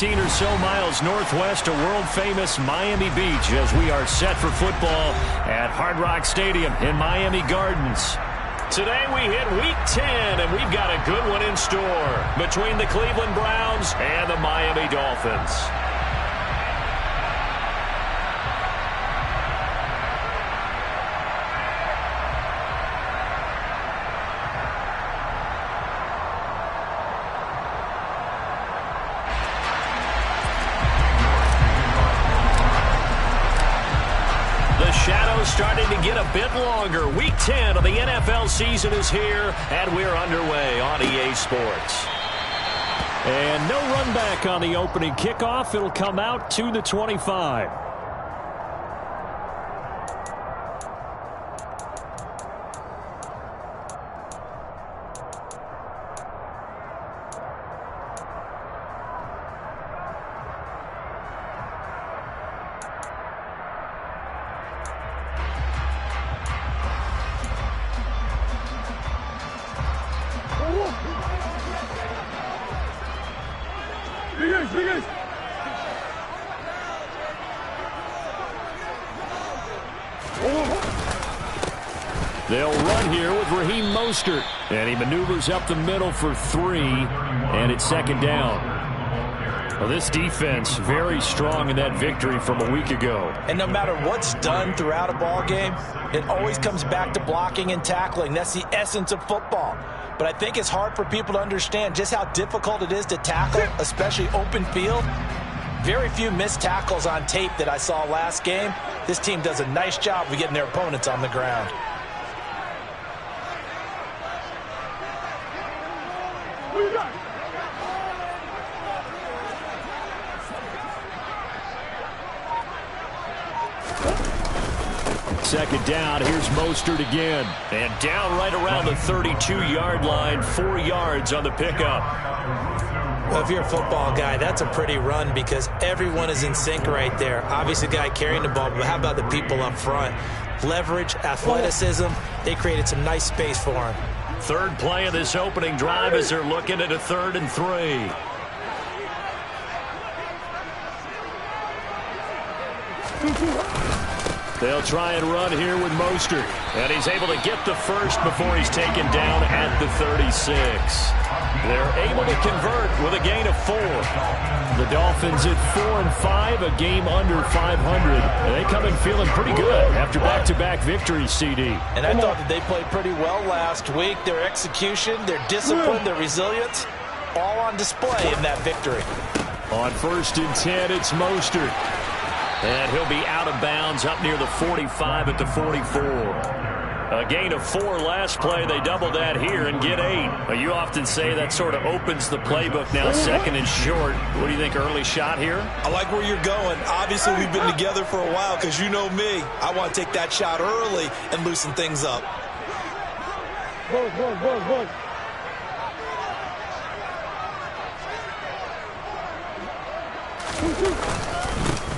15 or so miles northwest of world-famous Miami Beach as we are set for football at Hard Rock Stadium in Miami Gardens. Today we hit Week 10, and we've got a good one in store between the Cleveland Browns and the Miami Dolphins. Starting to get a bit longer. Week 10 of the NFL season is here, and we're underway on EA Sports. And no run back on the opening kickoff. It'll come out to the 25. They'll run here with Raheem Mostert, and he maneuvers up the middle for 3, and it's second down. Well, this defense very strong in that victory from a week ago. And no matter what's done throughout a ball game, it always comes back to blocking and tackling. That's the essence of football. But I think it's hard for people to understand just how difficult it is to tackle, especially open field. Very few missed tackles on tape that I saw last game. This team does a nice job of getting their opponents on the ground. Second down, here's Mostert again. And down right around the 32-yard line, 4 yards on the pickup. Well, if you're a football guy, that's a pretty run because everyone is in sync right there. Obviously, the guy carrying the ball, but how about the people up front? Leverage, athleticism, they created some nice space for him. Third play of this opening drive as they're looking at a 3rd and 3. They'll try and run here with Mostert. And he's able to get the first before he's taken down at the 36. They're able to convert with a gain of 4. The Dolphins at 4-5, a game under 500. And they come in feeling pretty good after back-to-back victories, CD. And I thought that they played pretty well last week. Their execution, their discipline, their resilience, all on display in that victory. On 1st and 10, it's Mostert. And he'll be out of bounds up near the 45 at the 44. A gain of 4 last play. They double that here and get 8. You often say that sort of opens the playbook now, 2nd and short. What do you think, early shot here? I like where you're going. Obviously, we've been together for a while because you know me. I want to take that shot early and loosen things up. Go.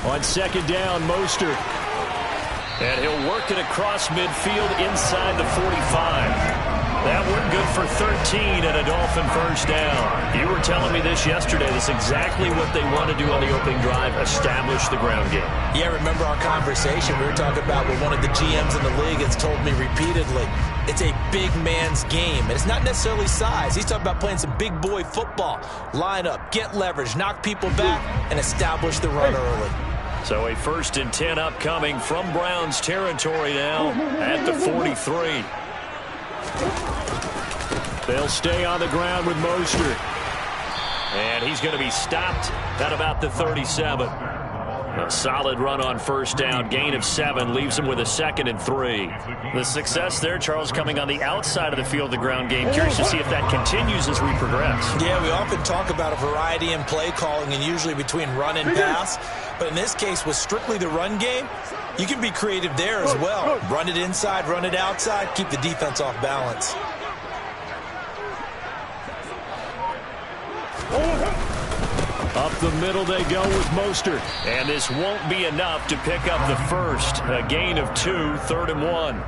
On 2nd down, Mostert. And he'll work it across midfield inside the 45. That one good for 13 and a Dolphin first down. You were telling me this yesterday. That's exactly what they want to do on the opening drive, establish the ground game. Yeah, remember our conversation. We were talking about what one of the GMs in the league has told me repeatedly. It's a big man's game. And it's not necessarily size. He's talking about playing some big boy football. Line up, get leverage, knock people back, and establish the run early. So a 1st and 10 upcoming from Browns territory now at the 43. They'll stay on the ground with Mostert. And he's going to be stopped at about the 37. A solid run on 1st down. Gain of 7 leaves him with a 2nd and 3. The success there, Charles, coming on the outside of the field, the ground game. Curious to see if that continues as we progress. Yeah, we often talk about a variety in play calling and usually between run and pass. But in this case, with strictly the run game, you can be creative there as well. Run it inside, run it outside, keep the defense off balance. Up the middle they go with Mostert. And this won't be enough to pick up the first. A gain of 2, 3rd and 1.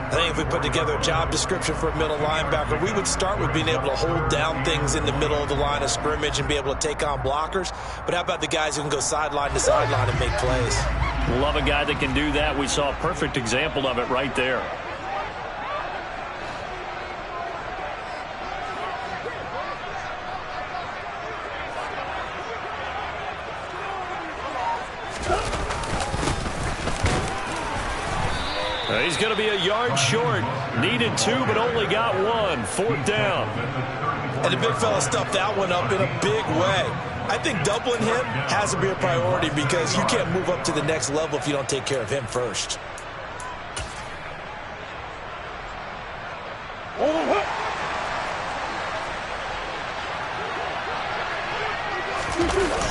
I think if we put together a job description for a middle linebacker, we would start with being able to hold down things in the middle of the line of scrimmage and be able to take on blockers. But how about the guys who can go sideline to sideline and make plays? Love a guy that can do that. We saw a perfect example of it right there. He's going to be a yard short. Needed 2, but only got 1. 4th down. And the big fella stuffed that one up in a big way. I think doubling him has to be a priority because you can't move up to the next level if you don't take care of him first.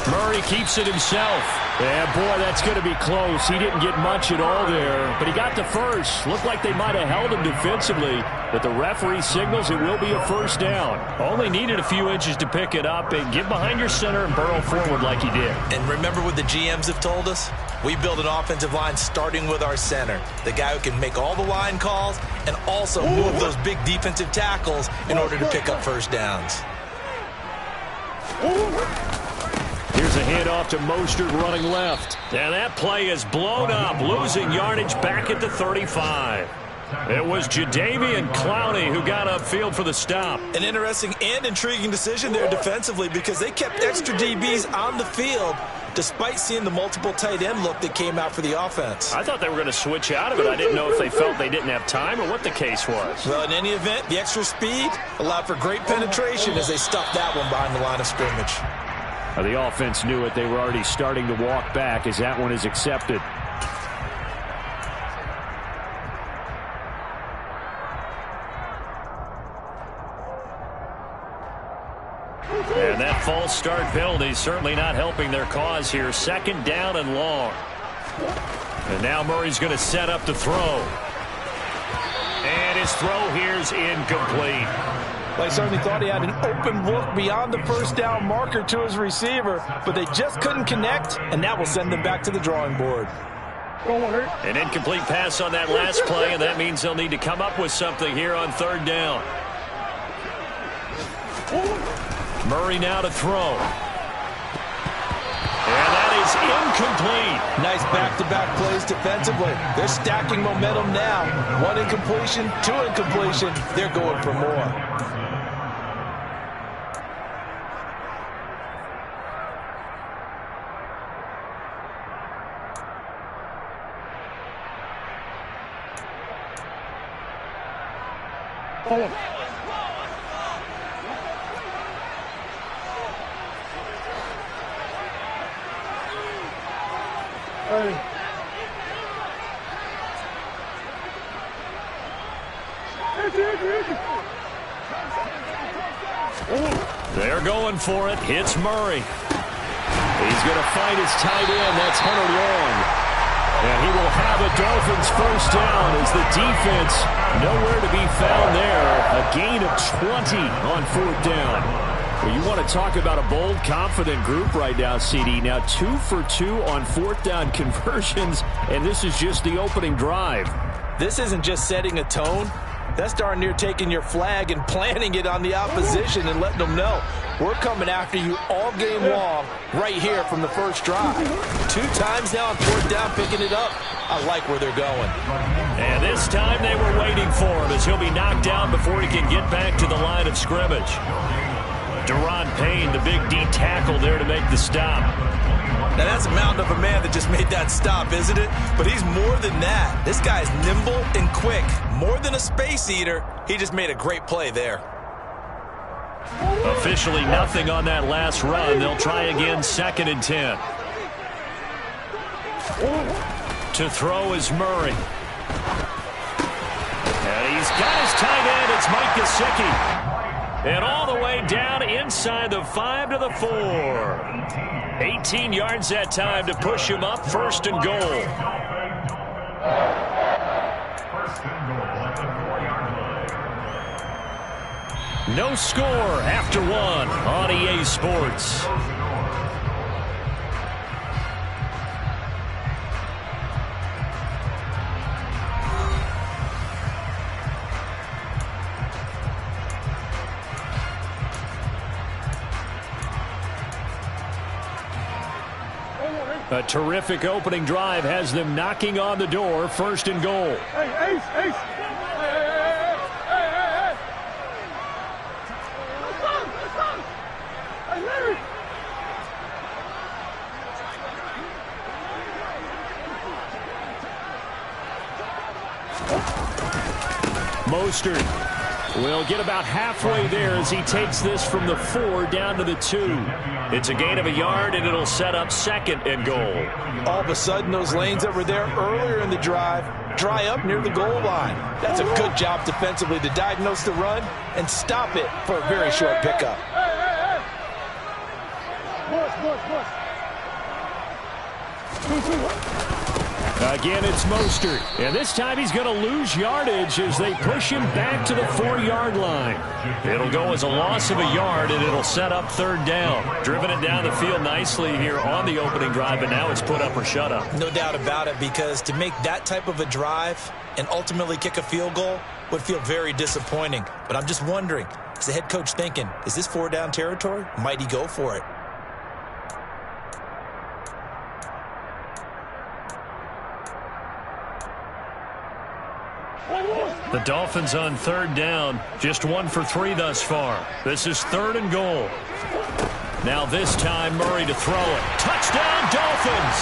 Murray keeps it himself. Yeah, boy, that's going to be close. He didn't get much at all there, but he got the first. Looked like they might have held him defensively, but the referee signals it will be a 1st down. Only needed a few inches to pick it up and get behind your center and burrow forward like he did. And remember what the GMs have told us? We build an offensive line starting with our center, the guy who can make all the line calls and also move those big defensive tackles in order to pick up 1st downs. Here's a handoff to Mostert running left. And that play is blown up, losing yardage back at the 35. It was Jadeveon Clowney who got upfield for the stop. An interesting and intriguing decision there defensively because they kept extra DBs on the field despite seeing the multiple tight end look that came out for the offense. I thought they were going to switch out of it. I didn't know if they felt they didn't have time or what the case was. Well, in any event, the extra speed allowed for great penetration as they stuffed that one behind the line of scrimmage. The offense knew it. They were already starting to walk back as that one is accepted. And that false start penalty is certainly not helping their cause here. 2nd down and long. And now Murray's going to set up to throw. And his throw here is incomplete. Well, I certainly thought he had an open look beyond the 1st down marker to his receiver, but they just couldn't connect, and that will send them back to the drawing board. An incomplete pass on that last play, and that means they'll need to come up with something here on 3rd down. Murray now to throw. And that is incomplete. Nice back-to-back plays defensively. They're stacking momentum now. 1 incompletion, 2 incompletion. They're going for more. They're going for it. Hits Murray. He's going to find his tight end. That's Hunter Long. And he will have a Dolphins 1st down as the defense nowhere to be found there. A gain of 20 on 4th down. Well, you want to talk about a bold, confident group right now, CD. Now 2 for 2 on 4th down conversions, and this is just the opening drive. This isn't just setting a tone. That's darn near taking your flag and planting it on the opposition and letting them know we're coming after you all game long right here from the 1st drive. 2 times now on 4th down, picking it up. I like where they're going. And this time they were waiting for him as he'll be knocked down before he can get back to the line of scrimmage. Deron Payne, the big D tackle there to make the stop. Now, that's a mountain of a man that just made that stop, isn't it? But he's more than that. This guy's nimble and quick. More than a space eater, he just made a great play there. Officially nothing on that last run. They'll try again, 2nd and 10. To throw is Murray. And he's got his tight end. It's Mike Gesicki. And all the way down inside the 5 to the 4. 18 yards that time to push him up, 1st and goal. No score after 1 on EA Sports. A terrific opening drive has them knocking on the door. First and goal. Hey, Ace. Mostert will get about halfway there as he takes this from the 4 down to the 2. It's a gain of a yard, and it'll set up second and goal. All of a sudden, those lanes that were there earlier in the drive dry up near the goal line. That's a good job defensively to diagnose the run and stop it for a very short pickup. Again, it's Mostert. And this time he's going to lose yardage as they push him back to the 4-yard line. It'll go as a loss of a yard, and it'll set up third down. Driven it down the field nicely here on the opening drive, but now it's put up or shut up. No doubt about it, because to make that type of a drive and ultimately kick a field goal would feel very disappointing. But I'm just wondering, is the head coach thinking, is this 4-down territory? Might he go for it? The Dolphins on third down, just 1 for 3 thus far. This is third and goal. Now this time, Murray to throw it. Touchdown, Dolphins!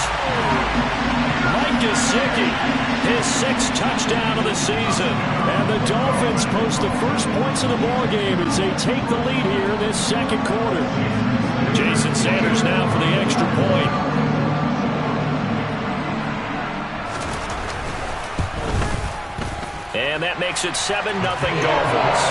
Mike Gesicki, his 6th touchdown of the season. And the Dolphins post the first points of the ballgame as they take the lead here this second quarter. Jason Sanders now for the extra point. And that makes it 7-0 Dolphins.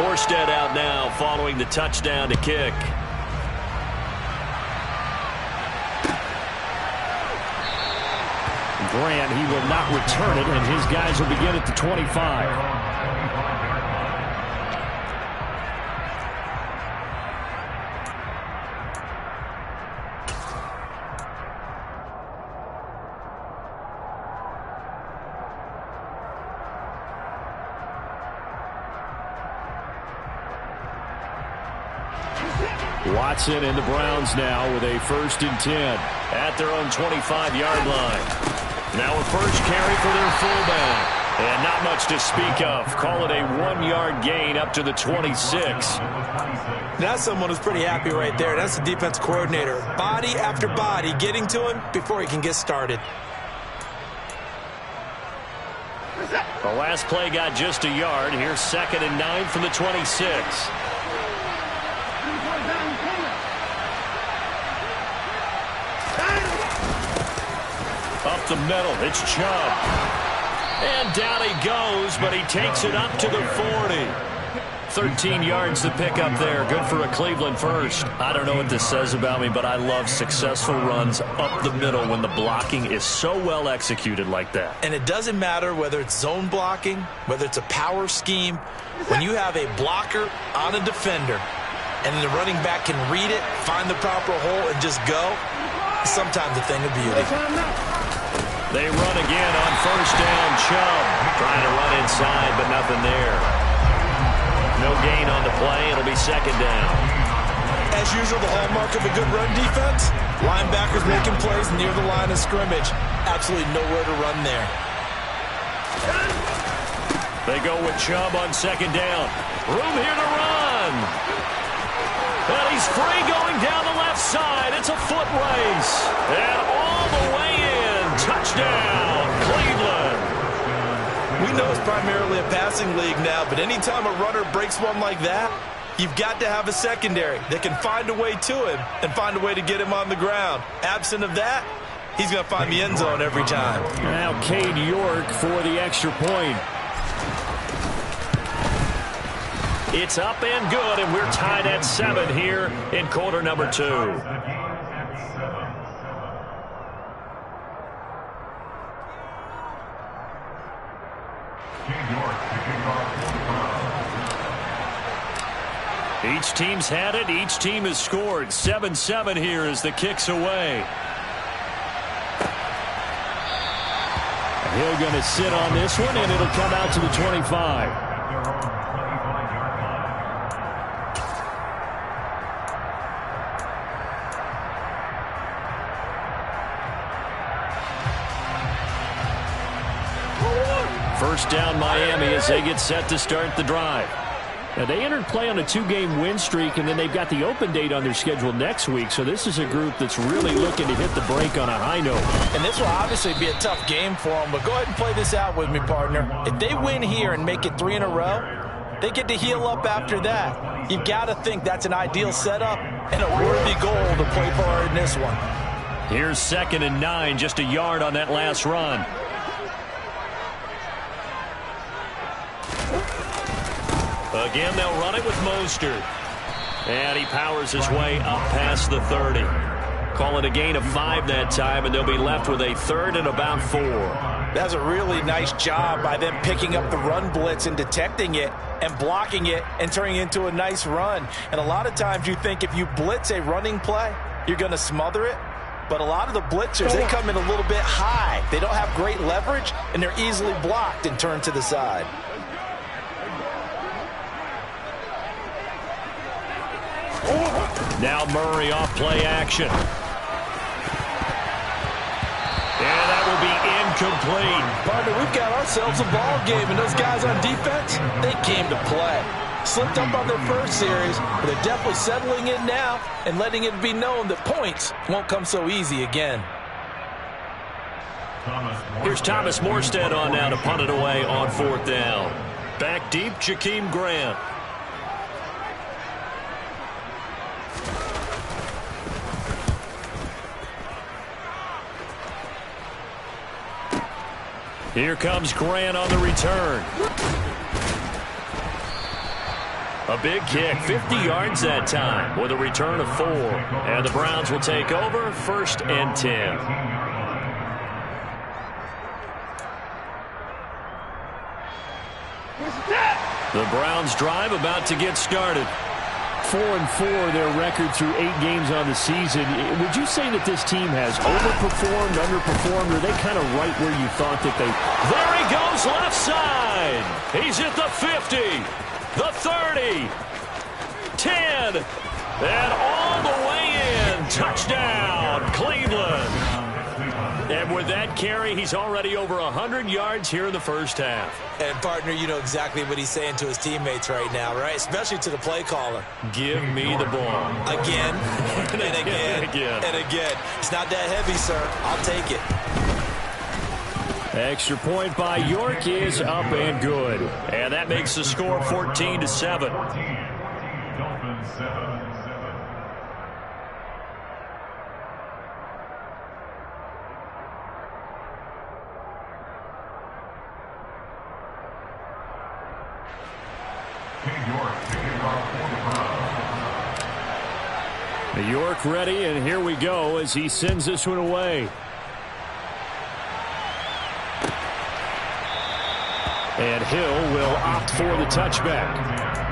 Morstead out now following the touchdown to kick. Grant, he will not return it, and his guys will begin at the 25. Watson and the Browns now with a 1st and 10 at their own 25-yard line. Now a first carry for their fullback. And not much to speak of. Call it a 1-yard gain up to the 26. That's someone who's pretty happy right there. That's the defense coordinator. Body after body getting to him before he can get started. The last play got just a yard. Here's 2nd and 9 from the 26. Up the middle, it's Chubb. And down he goes, but he takes it up to the 40. 13 yards to pick up there. Good for a Cleveland first. I don't know what this says about me, but I love successful runs up the middle when the blocking is so well executed like that. And it doesn't matter whether it's zone blocking, whether it's a power scheme. When you have a blocker on a defender, and the running back can read it, find the proper hole, and just go, it's sometimes a thing of beauty. They run again on first down. Chubb trying to run inside, but nothing there. No gain on the play. It'll be 2nd down. As usual, the hallmark of a good run defense, linebackers making plays near the line of scrimmage. Absolutely nowhere to run there. They go with Chubb on 2nd down. Room here to run. And he's free going down the left side. It's a foot race. And all the way in. Touchdown, Cleveland. We know it's primarily a passing league now, but anytime a runner breaks one like that, you've got to have a secondary that can find a way to him and find a way to get him on the ground. Absent of that, he's going to find the end zone every time. Now Cade York for the extra point. It's up and good, and we're tied at 7 here in quarter number 2. Each team's had it. Each team has scored. 7-7 here as the kick's away. Hill going to sit on this one, and it'll come out to the 25. First down Miami as they get set to start the drive. Now, they entered play on a 2-game win streak, and then they've got the open date on their schedule next week. So this is a group that's really looking to hit the break on a high note. And this will obviously be a tough game for them, but go ahead and play this out with me, partner. If they win here and make it 3 in a row, they get to heal up after that. You've got to think that's an ideal setup and a worthy goal to play for in this one. Here's 2nd and 9, just a yard on that last run. Again, they'll run it with Mostert. And he powers his way up past the 30. Call it a gain of 5 that time, and they'll be left with a 3rd and about 4. That's a really nice job by them picking up the run blitz and detecting it and blocking it and turning it into a nice run. And a lot of times you think if you blitz a running play, you're going to smother it. But a lot of the blitzers, they come in a little bit high. They don't have great leverage, and they're easily blocked and turned to the side. Now Murray off play action. And that will be incomplete. Partner, we've got ourselves a ball game, and those guys on defense, they came to play. Slipped up on their first series, but they're definitely settling in now and letting it be known that points won't come so easy again. Here's Thomas Morstead on now to punt it away on 4th down. Back deep, Jakeem Grant. Here comes Grant on the return. A big kick, 50 yards that time with a return of 4. And the Browns will take over 1st and 10. The Browns drive about to get started. 4-4 their record through 8 games on the season. Would you say that this team has overperformed, underperformed, or are they kind of right where you thought that they... There he goes left side. He's at the 50, the 30, 10, and all the way in. Touchdown, Cleveland. And with that carry, he's already over 100 yards here in the first half. And, partner, you know exactly what he's saying to his teammates right now, right? Especially to the play caller. Give me the ball. Again, and again, and again. It's not that heavy, sir. I'll take it. Extra point by York is up and good. And that makes the score 14-7. York ready, and here we go as he sends this one away. And Hill will opt for the touchback.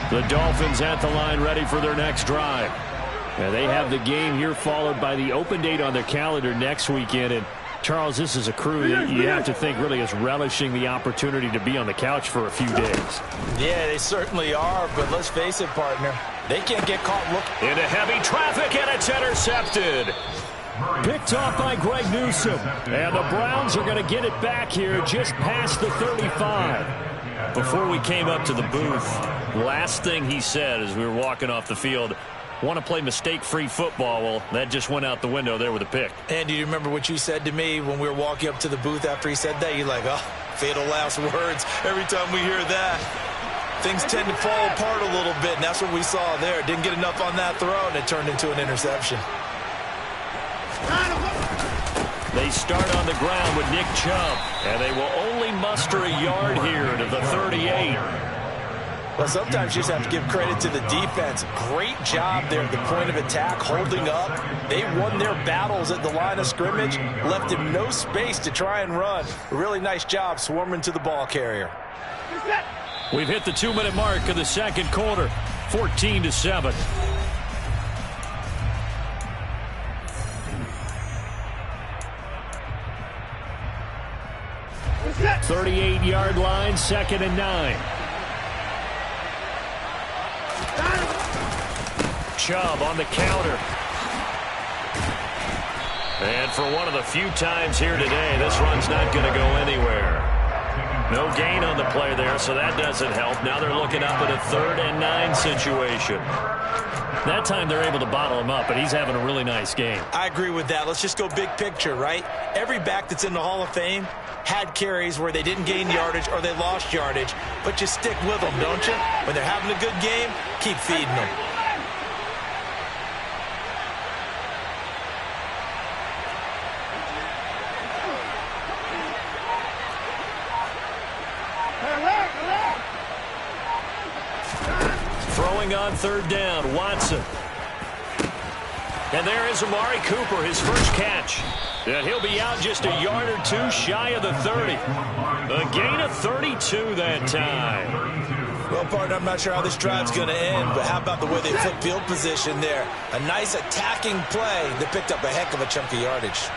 The Dolphins at the line ready for their next drive. And they have the game here followed by the open date on their calendar next weekend. And, Charles, this is a crew that you have to think really is relishing the opportunity to be on the couch for a few days. Yeah, they certainly are, but let's face it, partner. They can't get caught looking. Into heavy traffic, and it's intercepted. Picked off by Greg Newsome. And the Browns are going to get it back here just past the 35. Before we came up to the booth, last thing he said as we were walking off the field, want to play mistake-free football. Well, that just went out the window there with a pick. And do you remember what you said to me when we were walking up to the booth after he said that? You're like, oh, fatal last words. Every time we hear that, things tend to fall apart a little bit, and that's what we saw there. Didn't get enough on that throw, and it turned into an interception. They start on the ground with Nick Chubb, and they will only muster a yard here to the 38. Well, sometimes you just have to give credit to the defense. Great job there at the point of attack, holding up. They won their battles at the line of scrimmage, left him no space to try and run. A really nice job swarming to the ball carrier. We've hit the 2-minute mark of the second quarter, 14-7. 38-yard line, 2nd and 9. Chubb on the counter. And for one of the few times here today, this run's not going to go anywhere. No gain on the play there, so that doesn't help. Now they're looking up at a 3rd and 9 situation. That time they're able to bottle him up, but he's having a really nice game. I agree with that. Let's just go big picture, right? Every back that's in the Hall of Fame had carries where they didn't gain yardage or they lost yardage, but you stick with them, don't you? When they're having a good game, keep feeding them. Throwing on 3rd down, Watson. And there is Amari Cooper, his first catch. And he'll be out just a yard or two shy of the 30. A gain of 32 that time. Well, partner, I'm not sure how this drive's going to end, but how about the way they flip field position there? A nice attacking play that picked up a heck of a chunk of yardage.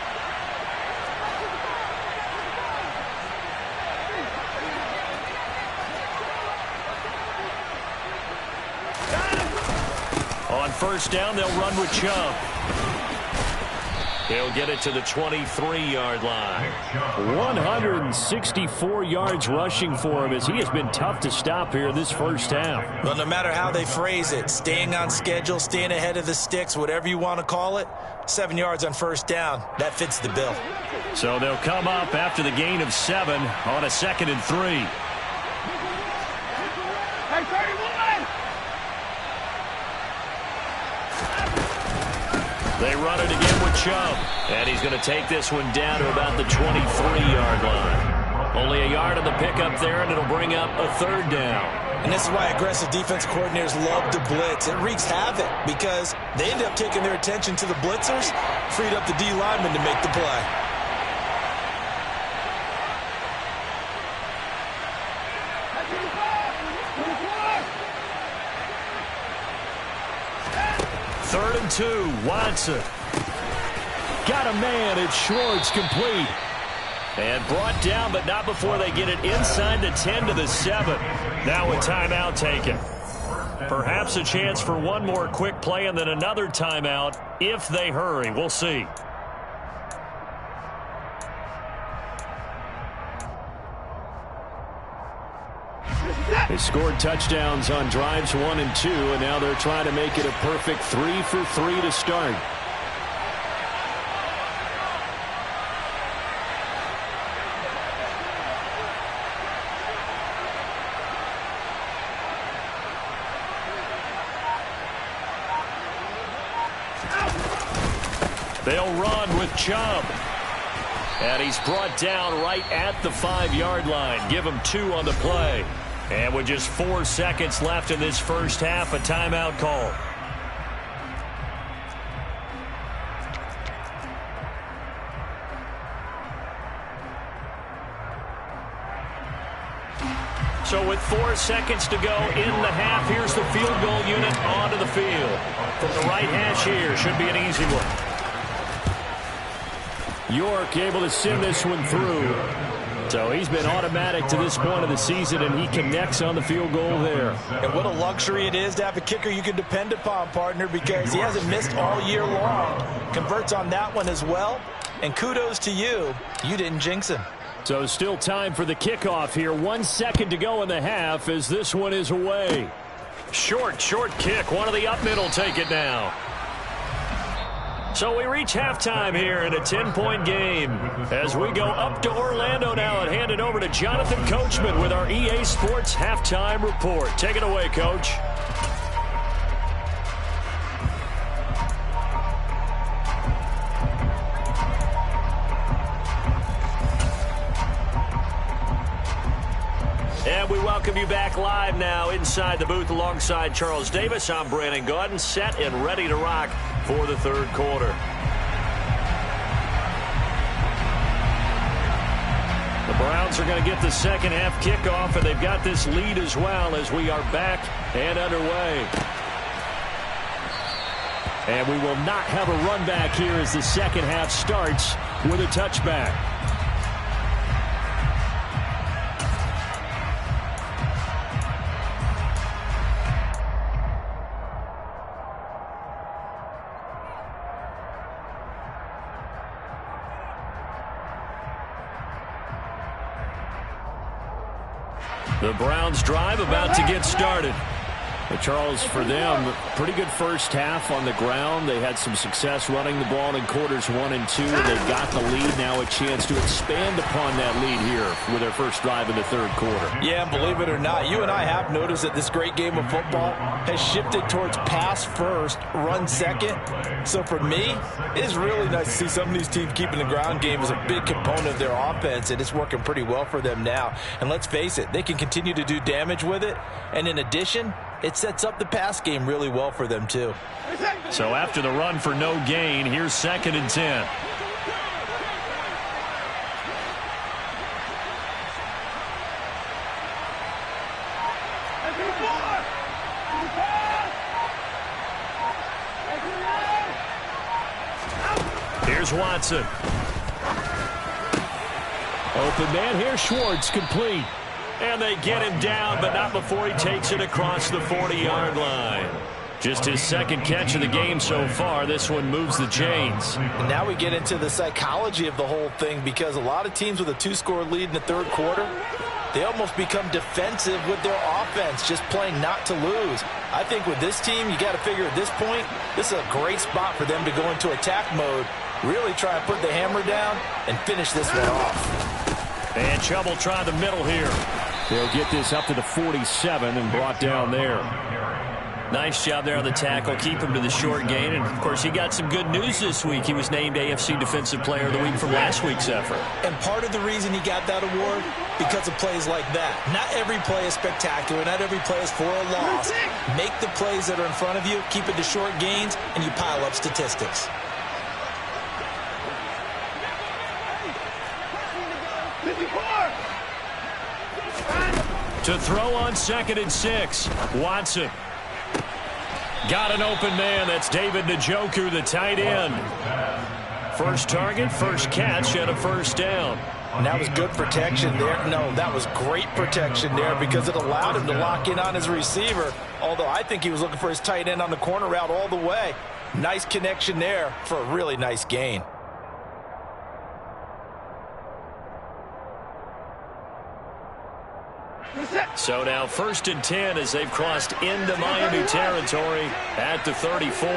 On 1st down, they'll run with Chubb. He'll get it to the 23-yard line. 164 yards rushing for him as he has been tough to stop here this first half. Well, no matter how they phrase it, staying on schedule, staying ahead of the sticks, whatever you want to call it, 7 yards on 1st down, that fits the bill. So they'll come up after the gain of 7 on a 2nd and 3. They run it again with Chubb. And he's going to take this one down to about the 23-yard line. Only a yard on the pickup there, and it'll bring up a 3rd down. And this is why aggressive defense coordinators love to blitz. It wreaks havoc because they end up taking their attention to the blitzers, freed up the D lineman to make the play. Third and 2, Watson. Got a man, it's Schwartz, complete. And brought down, but not before they get it inside the 10 to the 7. Now a timeout taken. Perhaps a chance for one more quick play and then another timeout if they hurry. We'll see. They scored touchdowns on drives 1 and 2, and now they're trying to make it a perfect 3 for 3 to start. They'll run with Chubb. And he's brought down right at the 5-yard line. Give him 2 on the play. And with just 4 seconds left in this first half, a timeout call. So with 4 seconds to go in the half, here's the field goal unit onto the field. From the right hash here, should be an easy one. York able to send this one through. So he's been automatic to this point of the season, and he connects on the field goal there. And what a luxury it is to have a kicker you can depend upon, partner, because he hasn't missed all year long. Converts on that one as well. And kudos to you. You didn't jinx him. So still time for the kickoff here. 1 second to go in the half as this one is away. Short kick. One of the up middle take it now. So we reach halftime here in a 10-point game. As we go up to Orlando now and hand it over to Jonathan Coachman with our EA Sports Halftime Report. Take it away, Coach. And we welcome welcome you back live now inside the booth alongside Charles Davis. I'm Brandon Gaudin, set and ready to rock for the third quarter. The Browns are going to get the second half kickoff, and they've got this lead as well as we are back and underway. And we will not have a run back here as the second half starts with a touchback. The Browns drive about to get started. But Charles, for them, pretty good first half on the ground. They had some success running the ball in quarters 1 and 2. They've got the lead. Now a chance to expand upon that lead here with their first drive in the third quarter. Yeah, and believe it or not, you and I have noticed that this great game of football has shifted towards pass first, run second. So for me, it's really nice to see some of these teams keeping the ground game as a big component of their offense, and it's working pretty well for them now. And let's face it, they can continue to do damage with it. And in addition, it sets up the pass game really well for them, too. So after the run for no gain, here's 2nd and 10. Here's Watson. Open man here, Schwartz, complete. And they get him down, but not before he takes it across the 40-yard line. Just his second catch of the game so far. This one moves the chains. And now we get into the psychology of the whole thing, because a lot of teams with a 2-score lead in the third quarter, they almost become defensive with their offense, just playing not to lose. I think with this team, you got to figure at this point, this is a great spot for them to go into attack mode, really try to put the hammer down and finish this one off. And Chubb will try the middle here. They'll get this up to the 47 and brought down there. Nice job there on the tackle. Keep him to the short gain. And, of course, he got some good news this week. He was named AFC Defensive Player of the Week from last week's effort. And part of the reason he got that award, because of plays like that. Not every play is spectacular. Not every play is for a loss. Make the plays that are in front of you, keep it to short gains, and you pile up statistics. To throw on 2nd and 6. Watson. Got an open man. That's David Njoku, the tight end. First target, first catch, and a first down. And that was good protection there. No, that was great protection there, because it allowed him to lock in on his receiver. Although I think he was looking for his tight end on the corner route all the way. Nice connection there for a really nice gain. So now 1st and 10 as they've crossed into Miami territory at the 34.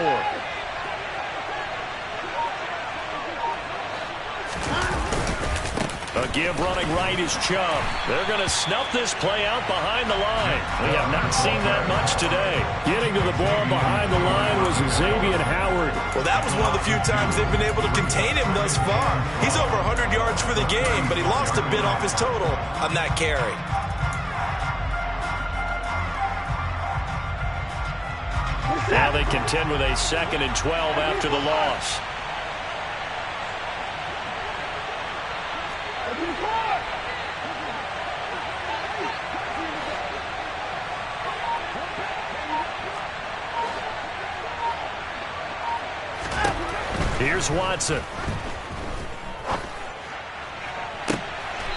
A give running right is Chubb. They're going to snuff this play out behind the line. We have not seen that much today. Getting to the ball behind the line was Xavier Howard. Well, that was one of the few times they've been able to contain him thus far. He's over 100 yards for the game, but he lost a bit off his total on that carry. Now they contend with a 2nd and 12 after the loss. Here's Watson.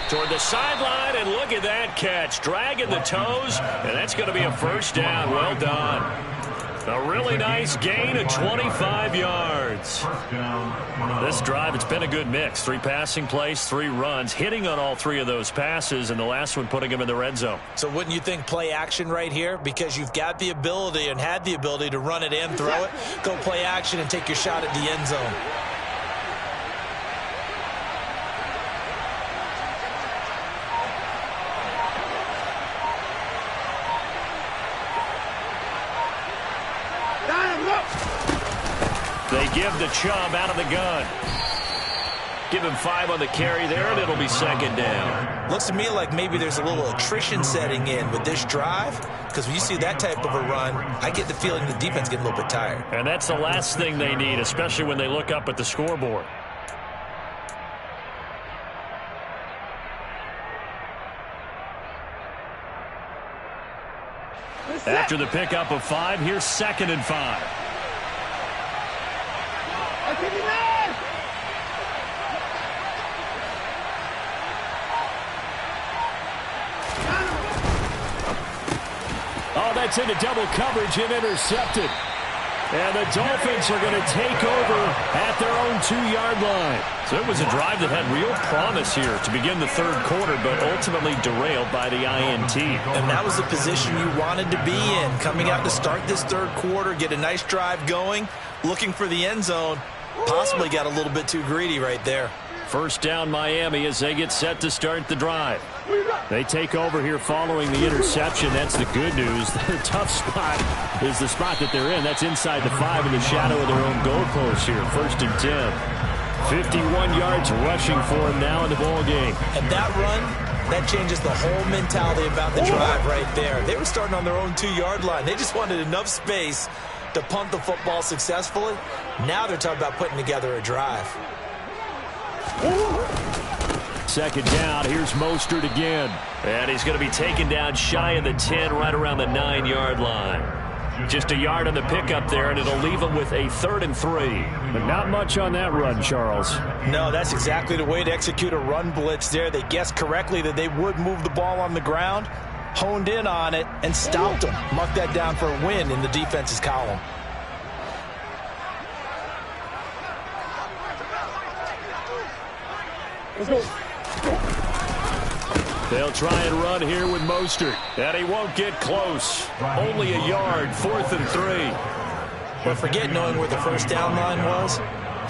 Toward the sideline, and look at that catch. Dragging the toes, and that's going to be a first down. Well done. A really nice gain of 25 yards. This drive, it's been a good mix. 3 passing plays, 3 runs, hitting on all 3 of those passes, and the last one putting him in the red zone. So wouldn't you think play action right here? Because you've got the ability and had the ability to run it and throw it. Go play action and take your shot at the end zone. They give the Chubb out of the gun. Give him 5 on the carry there, and it'll be second down. Looks to me like maybe there's a little attrition setting in with this drive, because when you see that type of a run, I get the feeling the defense getting a little bit tired. And that's the last thing they need, especially when they look up at the scoreboard. After the pickup of 5, here's 2nd and 5. Oh, that's into double coverage and intercepted. And the Dolphins are going to take over at their own 2-yard line. So it was a drive that had real promise here to begin the third quarter, but ultimately derailed by the INT. And that was the position you wanted to be in. Coming out to start this third quarter, get a nice drive going, looking for the end zone. Possibly got a little bit too greedy right there. First down Miami as they get set to start the drive. They take over here following the interception. That's the good news. The tough spot is the spot that they're in. That's inside the 5 in the shadow of their own goalpost here. 1st and 10. 51 yards rushing for him now in the ball game. And that run, that changes the whole mentality about the drive right there. They were starting on their own 2-yard line. They just wanted enough space to punt the football successfully. Now they're talking about putting together a drive. Second down, here's Mostert again. And he's going to be taken down shy of the 10, right around the 9-yard line. Just a yard on the pickup there, and it'll leave him with a 3rd and 3. But not much on that run, Charles. No, that's exactly the way to execute a run blitz there. They guessed correctly that they would move the ball on the ground, honed in on it, and stopped them. Mark that down for a win in the defense's column. Let's go. They'll try and run here with Mostert. And he won't get close. Only a yard, 4th and 3. But forget knowing where the first down line was.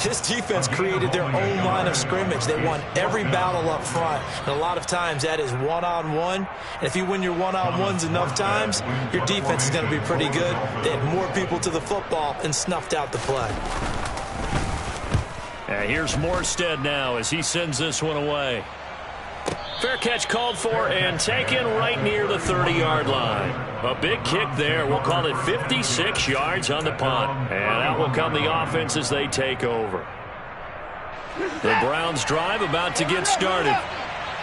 This defense created their own line of scrimmage. They won every battle up front. And a lot of times that is one-on-one. And if you win your one-on-ones enough times, your defense is going to be pretty good. They had more people to the football and snuffed out the play. And here's Morstead now as he sends this one away. Fair catch called for and taken right near the 30-yard line. A big kick there. We'll call it 56 yards on the punt. And out will come the offense as they take over. The Browns drive about to get started.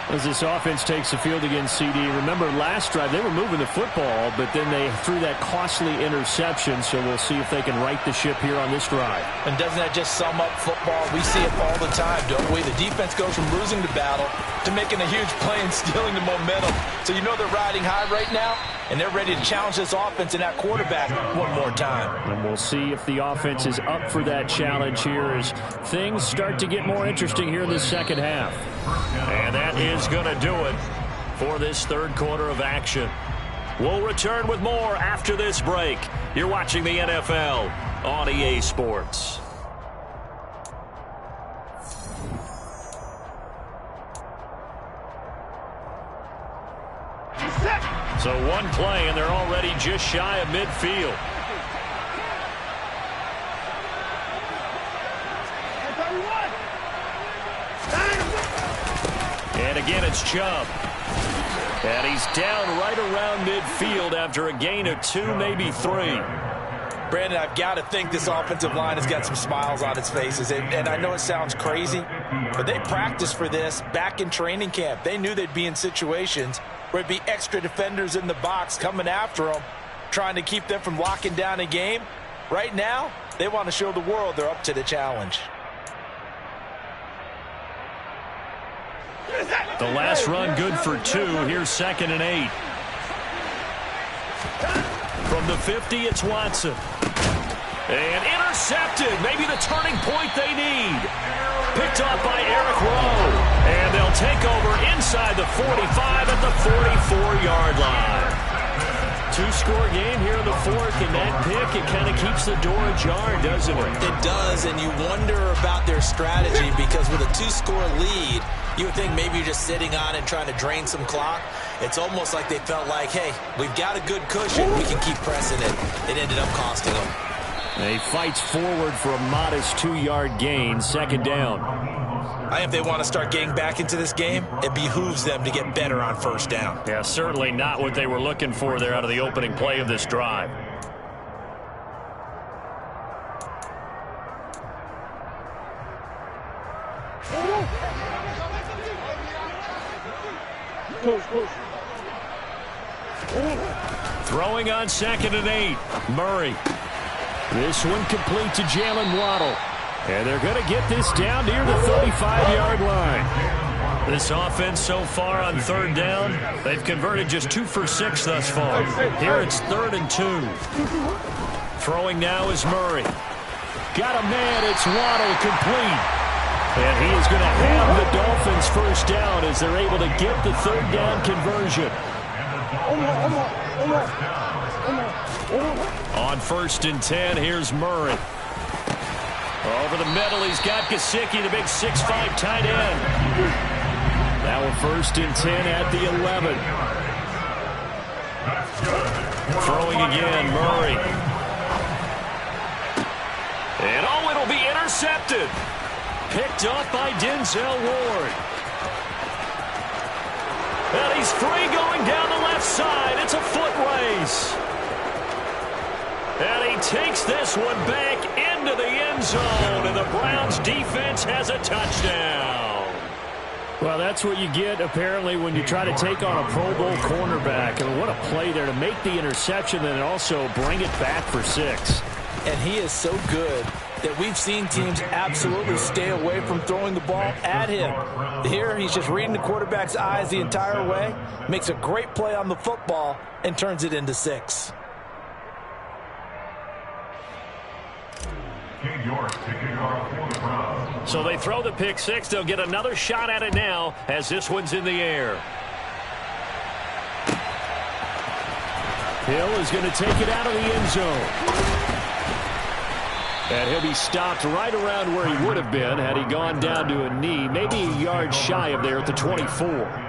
As this offense takes the field against CD, remember last drive they were moving the football, but then they threw that costly interception, so we'll see if they can right the ship here on this drive. And doesn't that just sum up football? We see it all the time, don't we? The defense goes from losing the battle to making a huge play and stealing the momentum. So you know they're riding high right now, and they're ready to challenge this offense and that quarterback one more time. And we'll see if the offense is up for that challenge here as things start to get more interesting here in the second half. And that is going to do it for this third quarter of action. We'll return with more after this break. You're watching the NFL on EA Sports. So one play, and they're already just shy of midfield. And again, it's Chubb. And he's down right around midfield after a gain of 2, maybe 3. Brandon, I've got to think this offensive line has got some smiles on its faces. And I know it sounds crazy, but they practiced for this back in training camp. They knew they'd be in situations where it'd be extra defenders in the box coming after them, trying to keep them from locking down a game. Right now, they want to show the world they're up to the challenge. The last run good for 2. Here's 2nd and 8. From the 50, it's Watson. And intercepted. Maybe the turning point they need. Picked up by Eric Rowe. And they'll take over inside the 45 at the 44-yard line. 2-score game here in the fourth, and that pick, it kind of keeps the door ajar, doesn't it? It does, and you wonder about their strategy because with a 2-score lead, you would think maybe you're just sitting on it trying to drain some clock. It's almost like they felt like, hey, we've got a good cushion. We can keep pressing it. It ended up costing them. And he fights forward for a modest 2-yard gain, 2nd down. I think if they want to start getting back into this game, it behooves them to get better on first down. Yeah, certainly not what they were looking for there out of the opening play of this drive. Throwing on 2nd and 8. Murray. This one complete to Jalen Waddle. And they're going to get this down near the 35-yard line. This offense so far on 3rd down, they've converted just 2 for 6 thus far. Here it's 3rd and 2. Throwing now is Murray. Got a man. It's Waddle complete. And he is going to have the Dolphins first down as they're able to get the 3rd down conversion. On 1st and 10, here's Murray. Over the middle, he's got Gesicki, the big 6'5" tight end. Now a 1st and 10 at the 11. Throwing again, Murray. And oh, it'll be intercepted. Picked off by Denzel Ward. And he's free going down the left side. It's a foot race. And he takes this one back into the end zone. And the Browns defense has a touchdown. Well, that's what you get, apparently, when you try to take on a Pro Bowl cornerback. I mean, what a play there to make the interception and also bring it back for 6. And he is so good that we've seen teams absolutely stay away from throwing the ball at him. Here, he's just reading the quarterback's eyes the entire way, makes a great play on the football, and turns it into 6. So they throw the pick 6. They'll get another shot at it now as this one's in the air. Hill is going to take it out of the end zone. And he'll be stopped right around where he would have been had he gone down to a knee, maybe a yard shy of there at the 24.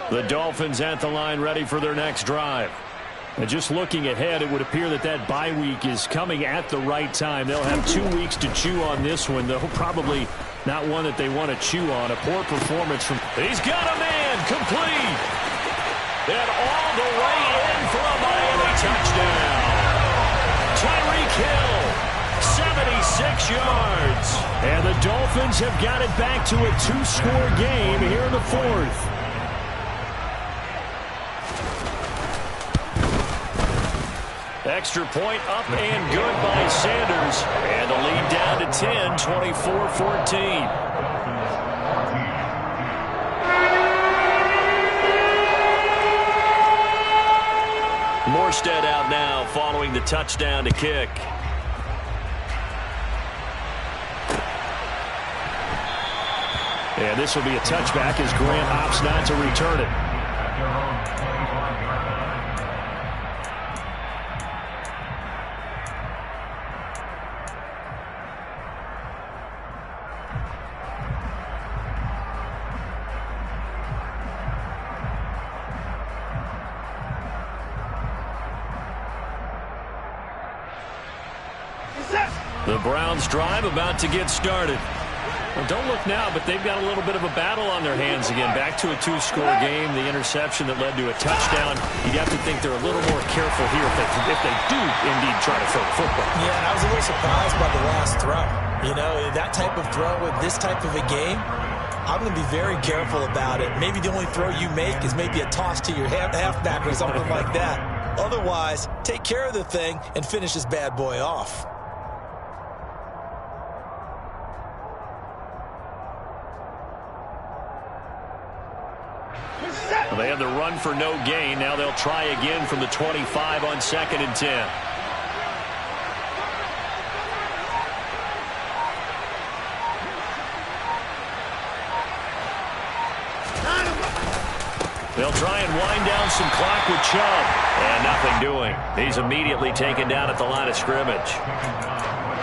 The Dolphins at the line ready for their next drive. And just looking ahead, it would appear that that bye week is coming at the right time. They'll have 2 weeks to chew on this one, though probably not one that they want to chew on. A poor performance from... He's got a man complete. And all the way in for a Miami touchdown. Tyreek Hill, 76 yards. And the Dolphins have got it back to a 2-score game here in the 4th. Extra point up and good by Sanders. And a lead down to 10, 24-14. Morstead out now following the touchdown to kick. And this will be a touchback as Grant opts not to return it. The Browns drive about to get started. Well, don't look now, but they've got a little bit of a battle on their hands again. Back to a 2-score game. The interception that led to a touchdown. You have to think they're a little more careful here if they do indeed try to throw the football. Yeah, I was a little surprised by the last throw. You know, that type of throw with this type of a game, I'm going to be very careful about it. Maybe the only throw you make is maybe a toss to your halfback or something like that. Otherwise, take care of the thing and finish this bad boy off. They had the run for no gain. Now they'll try again from the 25 on 2nd and 10. They'll try and wind down some clock with Chubb. And nothing doing. He's immediately taken down at the line of scrimmage.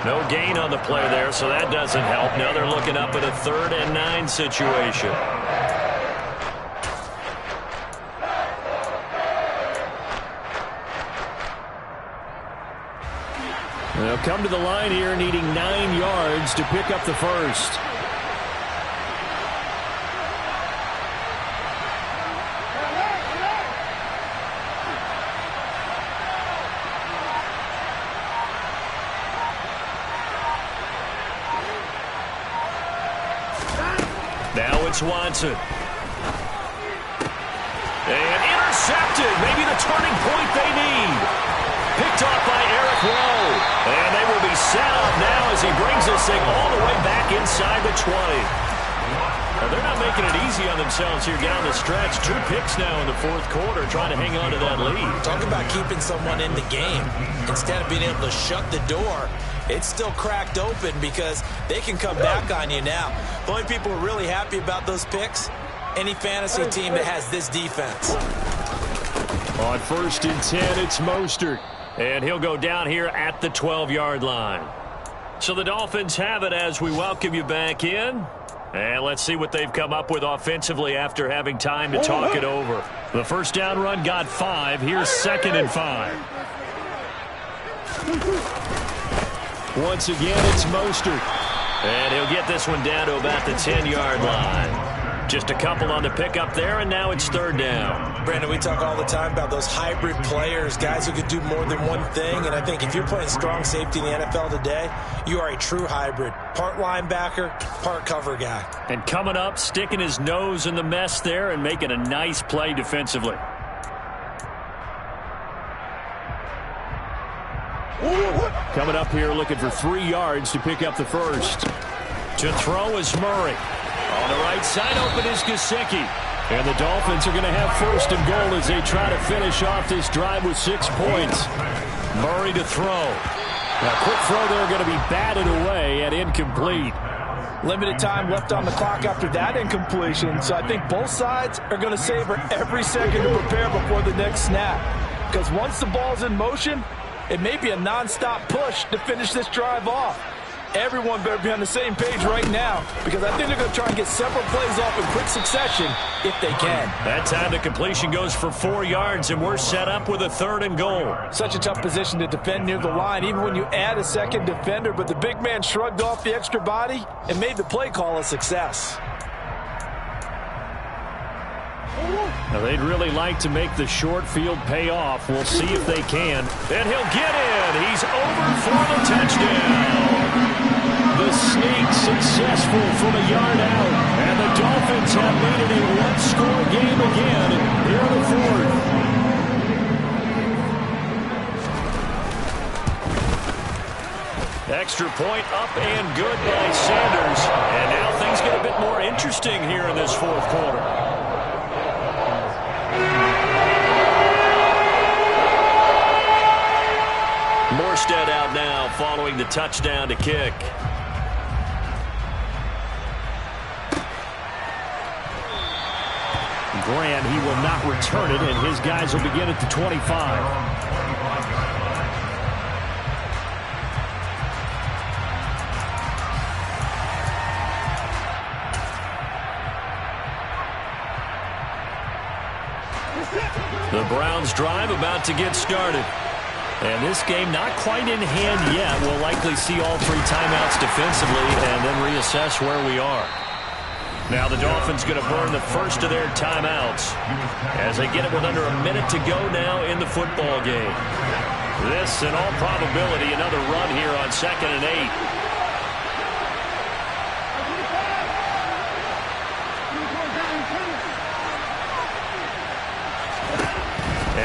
No gain on the play there, so that doesn't help. Now they're looking up at a 3rd and 9 situation. come to the line here needing 9 yards to pick up the first. Now it's Watson. And intercepted. Maybe the turning point they need. Picked off by Eric Rowe. And they will be set up now as he brings this thing all the way back inside the 20. Now, they're not making it easy on themselves here down the stretch. 2 picks now in the fourth quarter trying to hang on to that lead. Talk about keeping someone in the game. Instead of being able to shut the door, it's still cracked open because they can come back on you now. The only people who are really happy about those picks, any fantasy team that has this defense. On 1st and 10, it's Mostert. And he'll go down here at the 12-yard line. So the Dolphins have it as we welcome you back in. And let's see what they've come up with offensively after having time to talk it over. The first down run got 5. Here's 2nd and 5. Once again, it's Mostert. And he'll get this one down to about the 10-yard line. Just a couple on the pickup there, and now it's 3rd down. Brandon, we talk all the time about those hybrid players, guys who could do more than one thing. And I think if you're playing strong safety in the NFL today, you are a true hybrid. Part linebacker, part cover guy. And coming up, sticking his nose in the mess there and making a nice play defensively. Coming up here looking for 3 yards to pick up the first. To throw is Murray. On the right side open is Gesicki. And the Dolphins are going to have 1st and goal as they try to finish off this drive with 6 points. Murray to throw. A quick throw there going to be batted away and incomplete. Limited time left on the clock after that incompletion. So I think both sides are going to savor every second to prepare before the next snap. Because once the ball's in motion, it may be a non-stop push to finish this drive off. Everyone better be on the same page right now because I think they're going to try and get several plays off in quick succession if they can. That time the completion goes for 4 yards, and we're set up with a 3rd and goal. Such a tough position to defend near the line, even when you add a second defender, but the big man shrugged off the extra body and made the play call a success. Now, they'd really like to make the short field pay off. We'll see if they can. And he'll get in. He's over for the touchdown. The sneak successful from a yard out. And the Dolphins have made it a one-score game again here in the 4th. Extra point up and good by Sanders. And now things get a bit more interesting here in this 4th quarter. Morstead out now following the touchdown to kick. Grant, he will not return it, and his guys will begin at the 25. The Browns drive about to get started. And this game not quite in hand yet. We'll likely see all 3 timeouts defensively and then reassess where we are. Now the Dolphins going to burn the first of their timeouts as they get it with under a minute to go now in the football game. This, in all probability, another run here on 2nd and 8.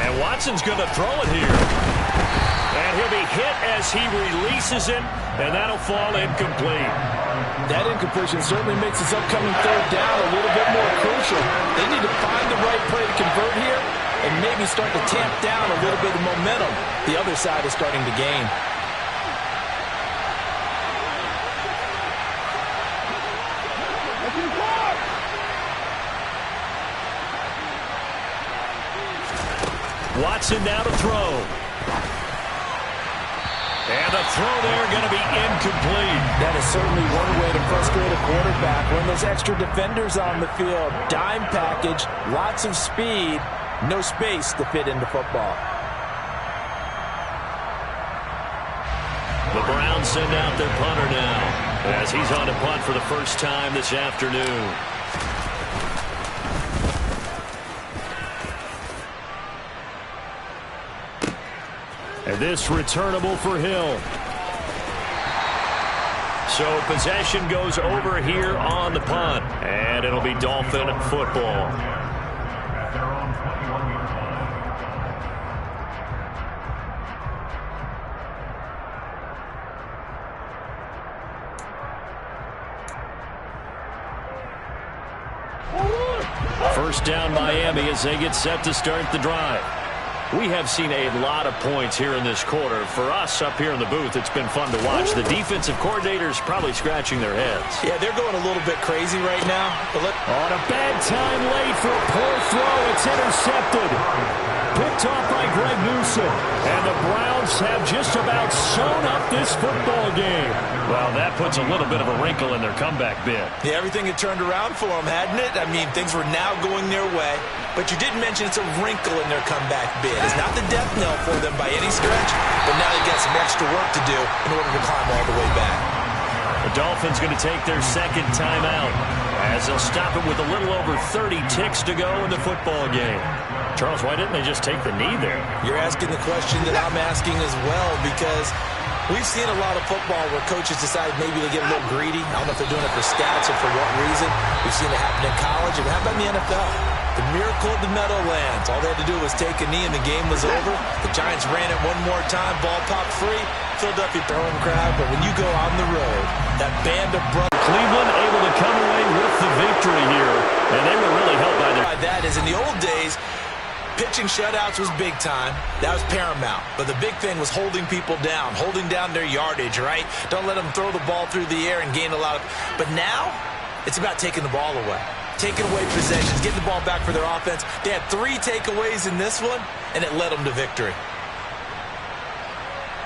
And Watson's going to throw it here. And he'll be hit as he releases it, and that'll fall incomplete. That incompletion certainly makes this upcoming 3rd down a little bit more crucial. They need to find the right play to convert here and maybe start to tamp down a little bit of momentum the other side is starting to gain. Watson now to throw. And the throw there going to be incomplete. That is certainly one way to frustrate a quarterback. When those extra defenders on the field, dime package, lots of speed, no space to fit into football. The Browns send out their punter now as he's on to punt for the first time this afternoon. And this returnable for Hill. So possession goes over here on the punt. And it'll be Dolphin football. First down Miami as they get set to start the drive. We have seen a lot of points here in this quarter. For us up here in the booth, it's been fun to watch. The defensive coordinators probably scratching their heads. Yeah, they're going a little bit crazy right now. But look. On a bad time late for a poor throw. It's intercepted. Picked off by Greg Newsome. And the Browns have just about sewn up this football game. Well, that puts a little bit of a wrinkle in their comeback bid. Yeah, everything had turned around for them, hadn't it? I mean, things were now going their way. But you did mention it's a wrinkle in their comeback bid. It's not the death knell for them by any stretch, but now they've got some extra work to do in order to climb all the way back. The Dolphins going to take their second timeout as they'll stop it with a little over 30 ticks to go in the football game. Charles, why didn't they just take the knee there? You're asking the question that I'm asking as well, because we've seen a lot of football where coaches decide maybe to get a little greedy. I don't know if they're doing it for stats or for what reason. We've seen it happen in college. And how about in the NFL? The miracle of the Meadowlands. All they had to do was take a knee and the game was over. The Giants ran it one more time. Ball popped free. Philadelphia throwing crowd. But when you go on the road, that band of brothers. Cleveland able to come away with the victory here. And they were really helped by their... That is, in the old days, pitching shutouts was big time. That was paramount. But the big thing was holding people down, holding down their yardage, right? Don't let them throw the ball through the air and gain a lot of... But now, it's about taking the ball away. Taking away possessions, getting the ball back for their offense. They had 3 takeaways in this one, and it led them to victory.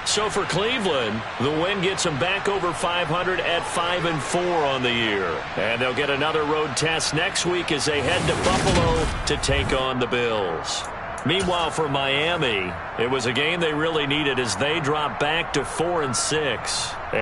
So for Cleveland, the win gets them back over 500 at 5-4 on the year. And they'll get another road test next week as they head to Buffalo to take on the Bills. Meanwhile, for Miami, it was a game they really needed as they drop back to 4-6.